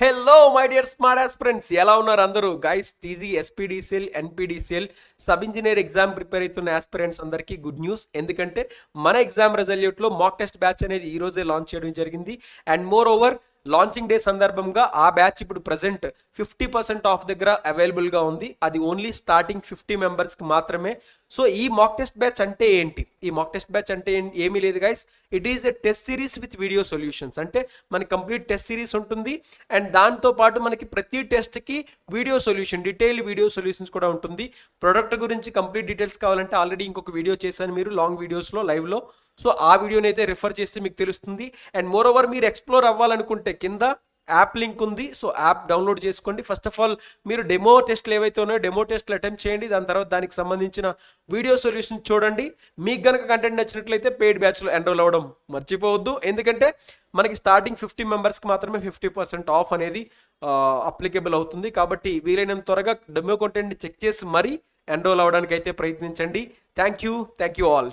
Hello my dear smart aspirants, ఎలా ఉన్నారు అందరూ? Guys, TG, SPDCL, NPDCL sub engineer exam prepare అవుతున్న aspirants అందరికీ గుడ్ న్యూస్. ఎందుకంటే మన ఎగ్జామ్ రిజల్యూట్లో మాక్ టెస్ట్ బ్యాచ్ అనేది ఈ రోజే లాంచ్ చేయడం జరిగింది. And more over launching day సందర్భంగా ఆ బ్యాచ్ ఇప్పుడు ప్రజెంట్ 50% ఆఫ్ దగ్గర అవైలబుల్గా ఉంది. అది ఓన్లీ స్టార్టింగ్ 50 మెంబర్స్కి మాత్రమే. సో ఈ మాక్ టెస్ట్ బ్యాచ్ అంటే ఏంటి? ఈ మాక్ టెస్ట్ బ్యాచ్ అంటే ఏమీ లేదు guys. It is a test series with video solutions. అంటే మనకి కంప్లీట్ టెస్ట్ సిరీస్ ఉంటుంది. అండ్ దాంతో పాటు మనకి ప్రతి టెస్ట్కి video solution, detail video solutions కూడా ఉంటుంది. ప్రొడక్ట్ గురించి కంప్లీట్ డీటెయిల్స్ కావాలంటే ఆల్రెడీ ఇంకొక వీడియో చేశాను మీరు లాంగ్ వీడియోస్లో లైవ్లో. సో ఆ వీడియోని అయితే రిఫర్ చేస్తే మీకు తెలుస్తుంది. అండ్ మోర్ ఓవర్ మీరు ఎక్స్ప్లోర్ అవ్వాలనుకుంటే కింద యాప్ లింక్ ఉంది. సో యాప్ డౌన్లోడ్ చేసుకోండి. ఫస్ట్ ఆఫ్ ఆల్ మీరు డెమో టెస్ట్లు ఏవైతే ఉన్నాయో డెమో టెస్ట్లు అటెంప్ట్ చేయండి. దాని తర్వాత దానికి సంబంధించిన వీడియో సొల్యూషన్ చూడండి. మీకు కనుక కంటెంట్ నచ్చినట్లయితే పెయిడ్ బ్యాచ్లో ఎన్రోల్ అవ్వడం మర్చిపోవద్దు. ఎందుకంటే మనకి స్టార్టింగ్ 50 మెంబర్స్కి మాత్రమే 50% ఆఫ్ అనేది అప్లికేబుల్ అవుతుంది. కాబట్టి వీలైనంత త్వరగా డెమో కంటెంట్ని చెక్ చేసి మరీ ఎన్రోల్ అవ్వడానికి అయితే ప్రయత్నించండి. Thank you all.